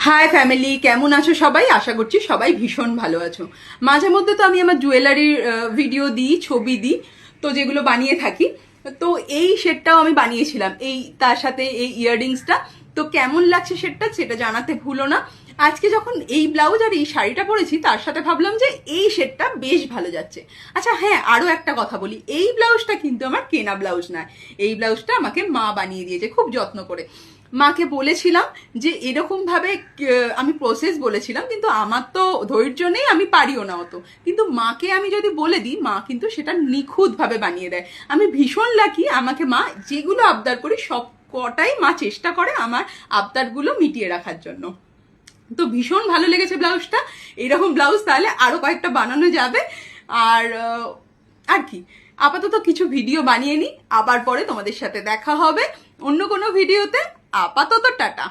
High family, কেমন আছো সবাই? আশা করছি সবাই ভীষণ ভালো আছো। মাঝে মধ্যে তো আমি আমার জুয়েলারির ভিডিও দিই, ছবি দিই, তো যেগুলো বানিয়ে থাকি। তো এই সেটটাও আমি বানিয়েছিলাম, এই তার সাথে এই ইয়াররিংসটা। তো কেমন লাগছে সেটটা, সেটা জানাতে ভুলো না। আজকে যখন এই ব্লাউজ আর এই শাড়িটা পরেছি, তার সাথে ভাবলাম যে এই সেটটা বেশ ভালো যাচ্ছে। আচ্ছা হ্যাঁ, আরো একটা কথা বলি, এই ব্লাউজটা কিন্তু আমার কেনা ব্লাউজ নয়। এই ব্লাউজটা আমাকে মা বানিয়ে দিয়েছে খুব যত্ন করে। মাকে বলেছিলাম যে এরকম ভাবে আমি প্রসেস বলেছিলাম, কিন্তু আমার তো ধৈর্য নেই, আমি পারিও না অত। কিন্তু মাকে আমি যদি বলে দিই, মা কিন্তু সেটা নিখুঁত ভাবে বানিয়ে দেয়। আমি ভীষণ লাকি, আমাকে মা যেগুলো আবদার করি সব কটাই মা চেষ্টা করে আমার আবদারগুলো মিটিয়ে রাখার জন্য। তো ভীষণ ভালো লেগেছে ব্লাউজটা। এরকম ব্লাউজ তাহলে আরো কয়েকটা বানানো যাবে। আর আর কি, আপাতত কিছু ভিডিও বানিয়ে নিই, আবার পরে তোমাদের সাথে দেখা হবে অন্য কোনো ভিডিওতে। আপাতত টাটা।